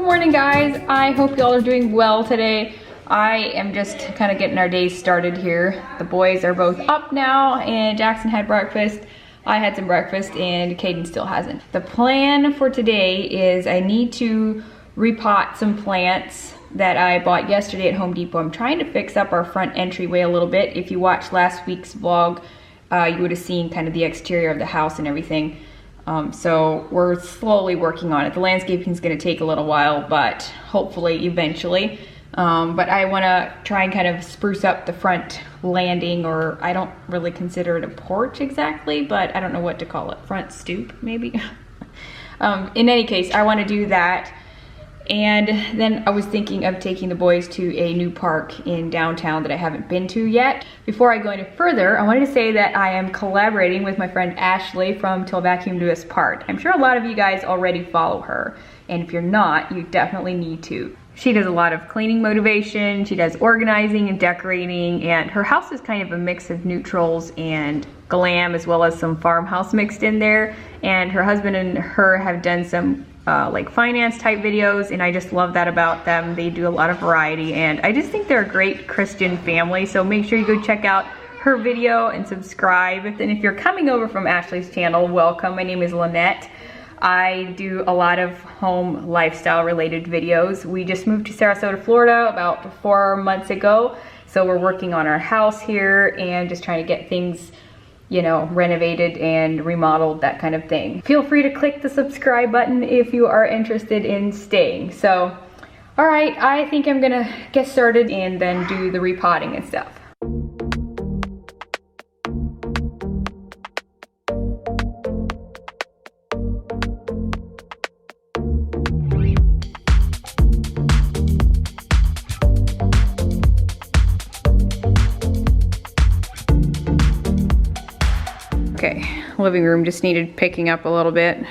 Good morning, guys. I hope y'all are doing well today. I am just kind of getting our days started here. The boys are both up now, and Jackson had breakfast. I had some breakfast, and Caden still hasn't. The plan for today is I need to repot some plants that I bought yesterday at Home Depot. I'm trying to fix up our front entryway a little bit. If you watched last week's vlog, you would have seen kind of the exterior of the house and everything. So we're slowly working on it. The landscaping is going to take a little while, but hopefully eventually. But I want to try and kind of spruce up the front landing, or I don't really consider it a porch exactly, but I don't know what to call it. Front stoop, maybe? In any case, I want to do that. And then I was thinking of taking the boys to a new park in downtown that I haven't been to yet. Before I go any further, I wanted to say that I am collaborating with my friend Ashley from Til Vacuum Do Us Part. I'm sure a lot of you guys already follow her, and if you're not, you definitely need to. She does a lot of cleaning motivation, she does organizing and decorating, and her house is kind of a mix of neutrals and glam, as well as some farmhouse mixed in there. And her husband and her have done some like finance type videos, and I just love that about them. They do a lot of variety, and I just think they're a great Christian family. So make sure you go check out her video and subscribe. And if you're coming over from Ashley's channel, welcome. My name is Lynette. I do a lot of home lifestyle related videos. We just moved to Sarasota, Florida about 4 months ago. So we're working on our house here and just trying to get things, you know, renovated and remodeled, that kind of thing. Feel free to click the subscribe button if you are interested in staying. So, all right, I think I'm gonna get started and then do the repotting and stuff. Okay, living room just needed picking up a little bit.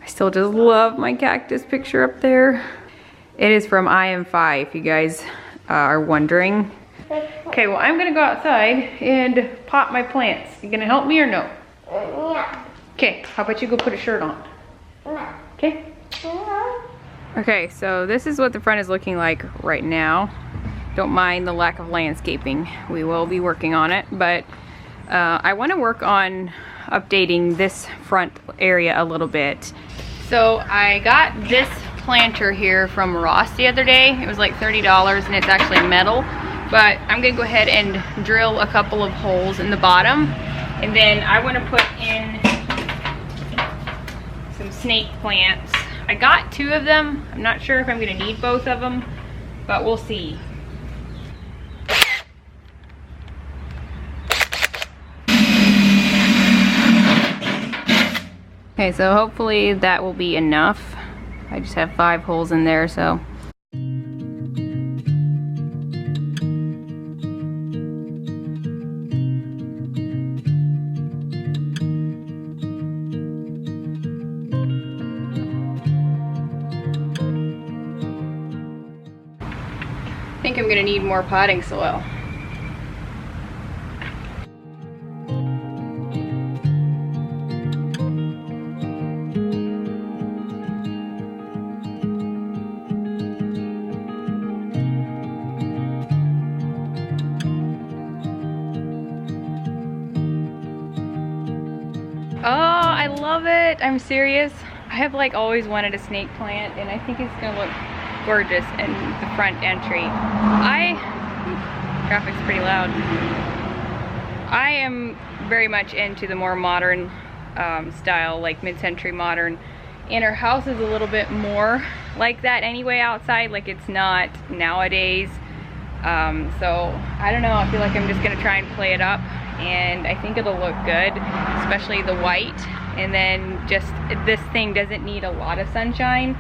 I still just love my cactus picture up there. It is from IM5, if you guys are wondering. Okay, well, I'm gonna go outside and pot my plants. You gonna help me or no? Yeah. Okay, how about you go put a shirt on? No. Okay? No. Okay, so this is what the front is looking like right now. Don't mind the lack of landscaping. We will be working on it, but I want to work on updating this front area a little bit. So I got this planter here from Ross the other day. It was like $30 and it's actually metal. But I'm going to go ahead and drill a couple of holes in the bottom. And then I want to put in some snake plants. I got 2 of them. I'm not sure if I'm going to need both of them, but we'll see. Okay, so hopefully that will be enough. I just have 5 holes in there, so. I think I'm gonna need more potting soil. Oh, I love it. I'm serious. I have like always wanted a snake plant, and I think it's gonna look gorgeous in the front entry. Traffic's pretty loud. I am very much into the more modern style, like mid-century modern, and our house is a little bit more like that anyway outside, like it's not nowadays. So I don't know, I feel like I'm just gonna try and play it up, and I think it'll look good, especially the white. And then just, this thing doesn't need a lot of sunshine,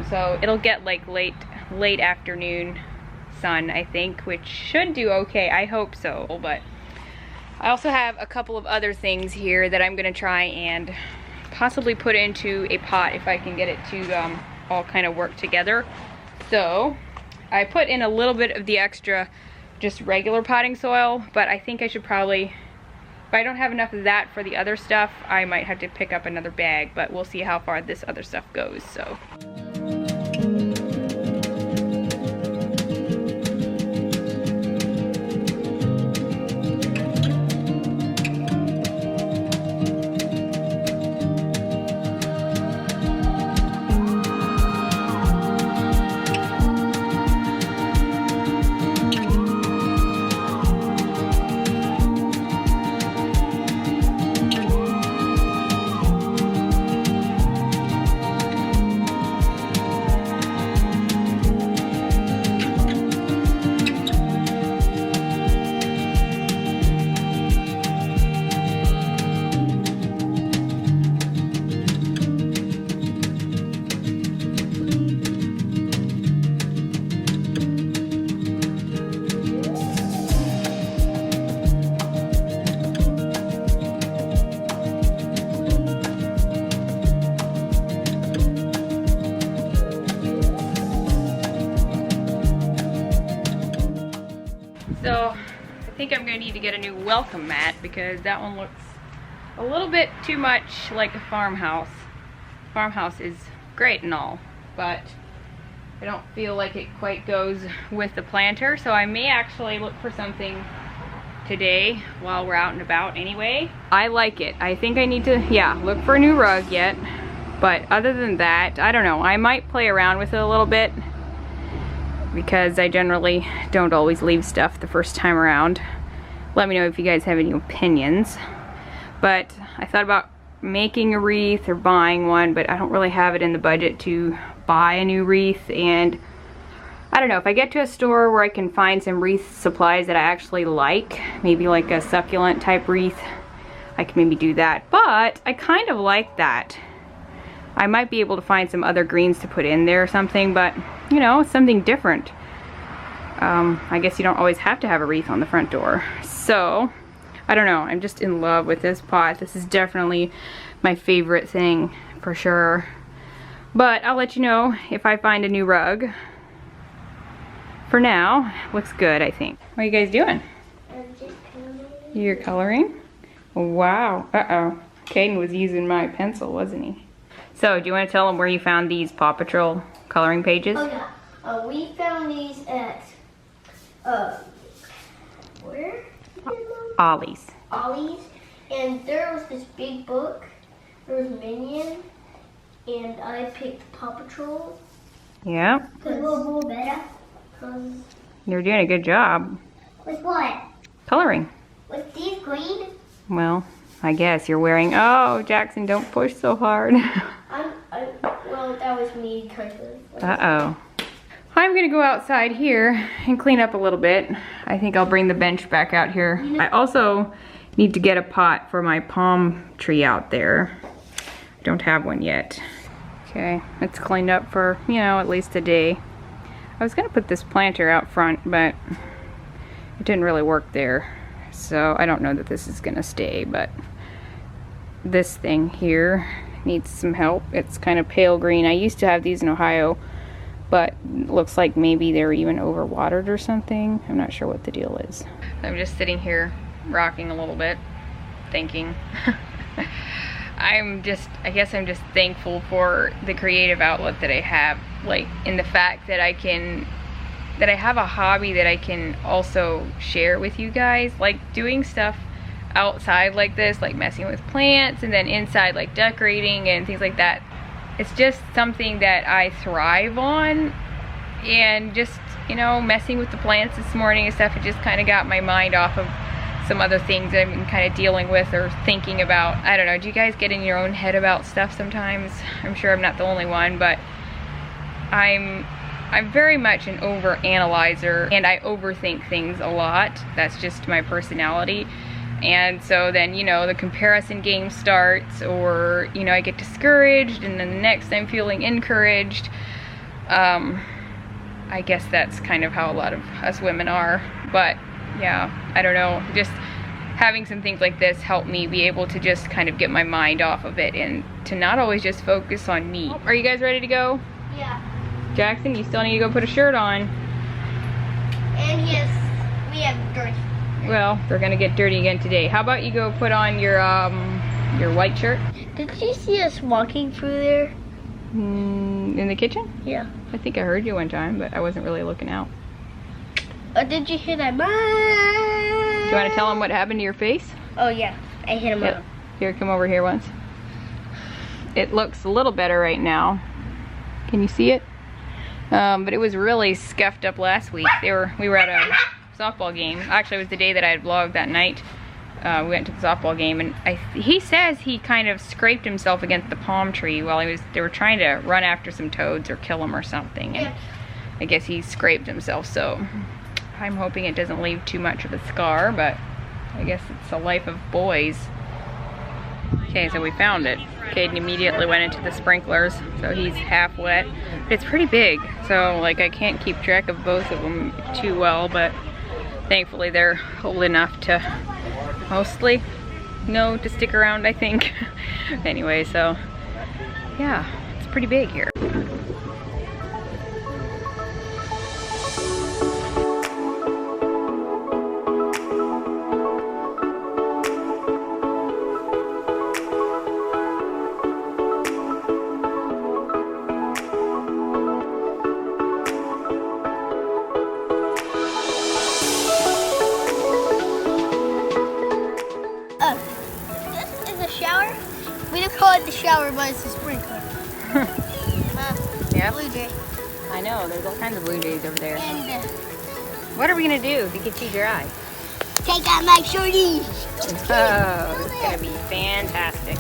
so it'll get like late afternoon sun, I think, which should do okay. I hope so. But I also have a couple of other things here that I'm gonna try and possibly put into a pot if I can get it to all kind of work together. So I put in a little bit of the extra just regular potting soil, but I think I should probably, if I don't have enough of that for the other stuff, I might have to pick up another bag, but we'll see how far this other stuff goes. So So I think I'm gonna need to get a new welcome mat because that one looks a little bit too much like a farmhouse. Farmhouse is great and all, but I don't feel like it quite goes with the planter, so I may actually look for something today while we're out and about anyway. I like it. I think I need to, yeah, look for a new rug yet, but other than that, I don't know. I might play around with it a little bit because I generally don't always leave stuff the first time around. Let me know if you guys have any opinions. But I thought about making a wreath or buying one, but I don't really have it in the budget to buy a new wreath. And I don't know, if I get to a store where I can find some wreath supplies that I actually like, maybe like a succulent type wreath, I can maybe do that. But I kind of like that. I might be able to find some other greens to put in there or something, but you know, something different. I guess you don't always have to have a wreath on the front door. So, I don't know, I'm just in love with this pot. This is definitely my favorite thing for sure. But I'll let you know if I find a new rug. For now, looks good, I think. What are you guys doing? I'm just coloring. You're coloring? Wow. Uh-oh. Caden was using my pencil, wasn't he? So, do you want to tell them where you found these Paw Patrol coloring pages? Oh yeah. We found these at, where? Ollie's. Ollie's. And there was this big book. There was Minion. And I picked Paw Patrol. Yeah. Cause we're a little better. You're doing a good job. With what? Coloring. With these green? Well, I guess you're wearing, oh, Jackson, don't push so hard. Well, that was me kind of. Uh-oh. I'm gonna go outside here and clean up a little bit. I think I'll bring the bench back out here. I also need to get a pot for my palm tree out there. I don't have one yet. Okay, it's cleaned up for, you know, at least a day. I was gonna put this planter out front, but it didn't really work there. So I don't know that this is gonna stay, but this thing here needs some help. It's kind of pale green. I used to have these in Ohio, but it looks like maybe they're even overwatered or something. I'm not sure what the deal is. I'm just sitting here rocking a little bit, thinking. I guess I'm just thankful for the creative outlet that I have, like in the fact that I have a hobby that I can also share with you guys, like doing stuff outside like this, like messing with plants, and then inside like decorating and things like that. It's just something that I thrive on, and just, you know, messing with the plants this morning and stuff, it just kind of got my mind off of some other things that I've been kind of dealing with or thinking about. I don't know, do you guys get in your own head about stuff sometimes? I'm sure I'm not the only one, but I'm very much an over-analyzer, and I overthink things a lot. That's just my personality. And so then, you know, the comparison game starts, or, you know, I get discouraged, and then the next I'm feeling encouraged. I guess that's kind of how a lot of us women are. But yeah, I don't know, just having some things like this help me be able to just kind of get my mind off of it and to not always just focus on me. Are you guys ready to go? Yeah. Jackson, you still need to go put a shirt on. And yes, we have dirty. Well, they're gonna get dirty again today. How about you go put on your white shirt? Did you see us walking through there? In the kitchen? Yeah. I think I heard you one time, but I wasn't really looking out. Did you hear that? Do you want to tell them what happened to your face? Oh yeah, I hit him up. Here, come over here once. It looks a little better right now. Can you see it? But it was really scuffed up last week. We were at a softball game. Actually, it was the day that I had vlogged that night. We went to the softball game, and he says he kind of scraped himself against the palm tree while they were trying to run after some toads or kill him or something. And I guess he scraped himself, so I'm hoping it doesn't leave too much of a scar, but I guess it's the life of boys. Okay, so we found it. Caden immediately went into the sprinklers, so he's half wet. But it's pretty big, so like I can't keep track of both of them too well, but thankfully they're old enough to mostly know to stick around, I think. Anyway, so yeah, it's pretty big here. at the shower, but it's a sprinkler. Yeah. Blue jay. I know, there's all kinds of blue jays over there. And What are we gonna do if you can cheat your eye? take out my shorties. Oh, it's gonna be fantastic.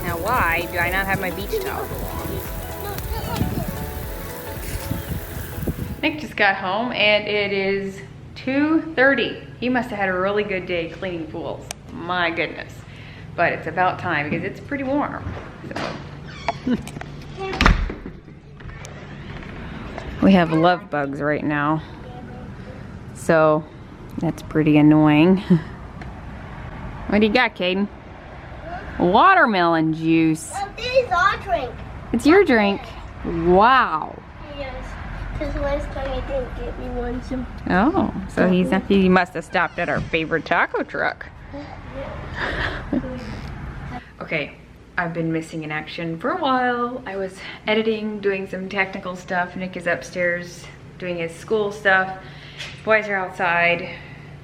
Now why do I not have my beach towel? Nick just got home and it is 2:30. He must have had a really good day cleaning pools. My goodness. But it's about time because it's pretty warm. So. We have love bugs right now. So that's pretty annoying. What do you got, Caden? Watermelon juice. Oh, this is our drink. It's your drink. Wow. Yes, because last time he didn't get me one, so. Oh, so he must have stopped at our favorite taco truck. Okay, I've been missing in action for a while. I was editing, doing some technical stuff. Nick is upstairs doing his school stuff. Boys are outside,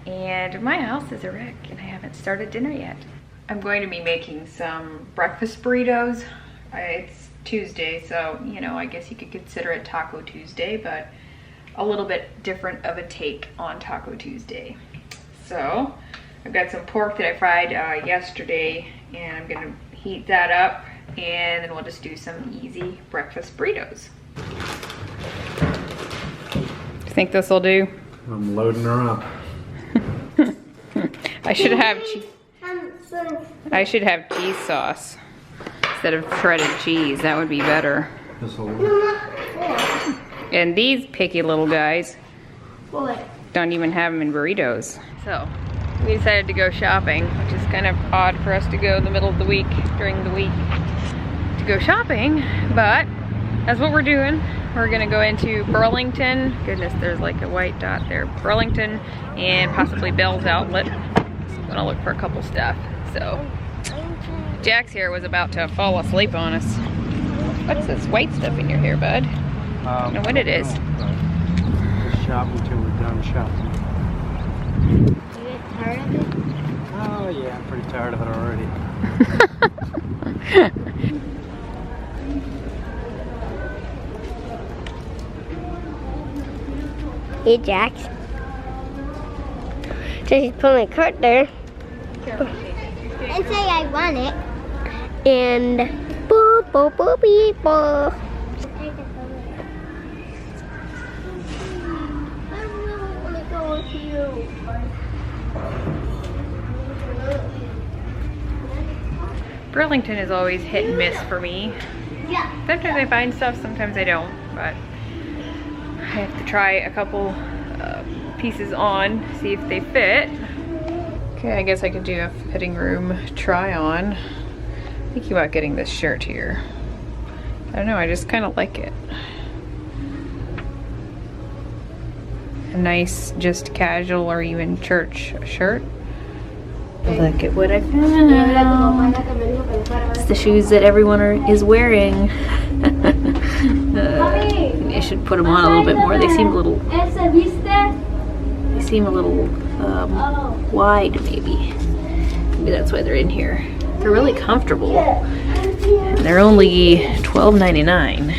and my house is a wreck, and I haven't started dinner yet. I'm going to be making some breakfast burritos. It's Tuesday, so, you know, I guess you could consider it Taco Tuesday, but a little bit different of a take on Taco Tuesday. So, I've got some pork that I fried yesterday, and I'm gonna heat that up, and then we'll just do some easy breakfast burritos. Think this will do? I'm loading her up. I should have cheese sauce instead of shredded cheese. That would be better. This will work. And these picky little guys What? don't even have them in burritos. So we decided to go shopping, which is kind of odd for us to go in the middle of the week, during the week, to go shopping, but that's what we're doing. We're gonna go into Burlington. Goodness, there's like a white dot there. Burlington and possibly Bell's Outlet. Gonna look for a couple stuff. So Jax here was about to fall asleep on us. What's this white stuff in your hair, bud? I don't know what it is. Just shop until we're done shopping. You get tired of it? Oh yeah, I'm pretty tired of it already. Hey, Jax. So she's pulling a cart there. And say I want it. And boop, boop, boop, beep, boop. I really want to go with you. Burlington is always hit and miss for me. Yeah. Sometimes I find stuff, sometimes I don't, but I have to try a couple pieces on, see if they fit. Okay, I guess I could do a fitting room try on. Thinking about getting this shirt here. I don't know, I just kind of like it. A nice, just casual or even church shirt. Look at what I found. It's the shoes that everyone is wearing. I should put them on a little bit more. They seem a little wide, maybe. Maybe that's why they're in here. They're really comfortable. And they're only $12.99.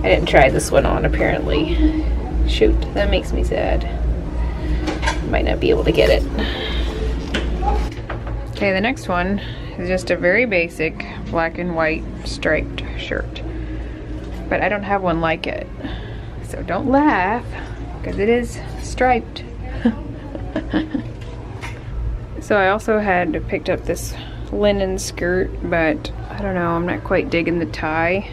I didn't try this one on, apparently. Shoot, that makes me sad. Might not be able to get it. Okay, the next one is just a very basic black and white striped shirt. But I don't have one like it. So don't laugh, because it is striped. So I also had picked up this linen skirt, but I don't know, I'm not quite digging the tie.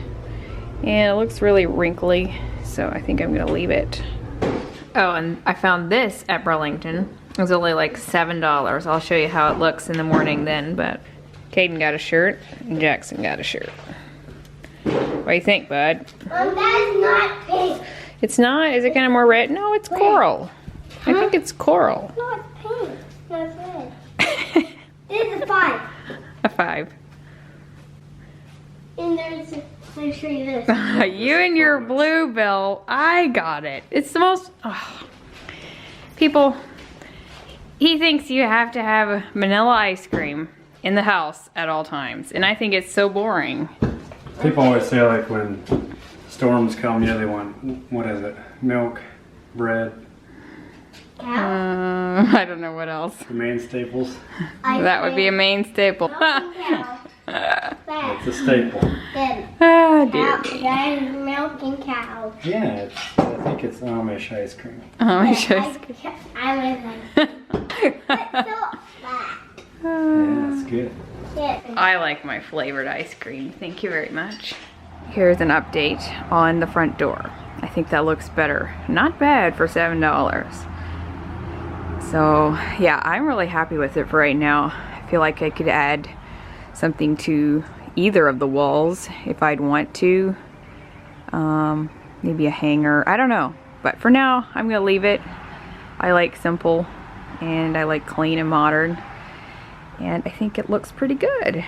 And it looks really wrinkly, so I think I'm gonna leave it. Oh, and I found this at Burlington. It was only like $7. I'll show you how it looks in the morning then, but Caden got a shirt and Jackson got a shirt. What do you think, bud? That is not pink. It's not? Is it kind of more red? No, it's coral. I think it's coral. No, it's pink. No, it's red. This is a 5. A 5. And there's, let me show you this. You and your bluebell. I got it. It's the most, people, He thinks you have to have vanilla ice cream in the house at all times, and I think it's so boring. People always say like when storms come, yeah, they want, what is it? Milk, bread, I don't know what else. the main staples. That would be a main staple. It's a staple. Oh dear me. That is milk and cow. Yeah, I think it's Amish ice cream. Amish ice cream. I was like, it's so flat. Yeah, it's good. I like my flavored ice cream. Thank you very much. Here's an update on the front door. I think that looks better. Not bad for $7. So yeah, I'm really happy with it for right now. I feel like I could add something to either of the walls if I'd want to. Maybe a hanger, I don't know. But for now, I'm gonna leave it. I like simple and I like clean and modern. And I think it looks pretty good.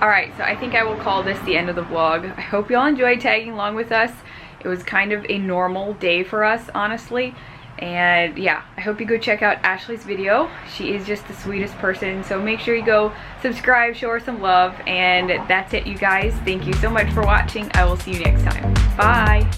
Alright, so I think I will call this the end of the vlog. I hope y'all enjoyed tagging along with us. It was kind of a normal day for us, honestly. And yeah, I hope you go check out Ashley's video. She is just the sweetest person. So make sure you go subscribe, show her some love. And that's it, you guys. Thank you so much for watching. I will see you next time. Bye.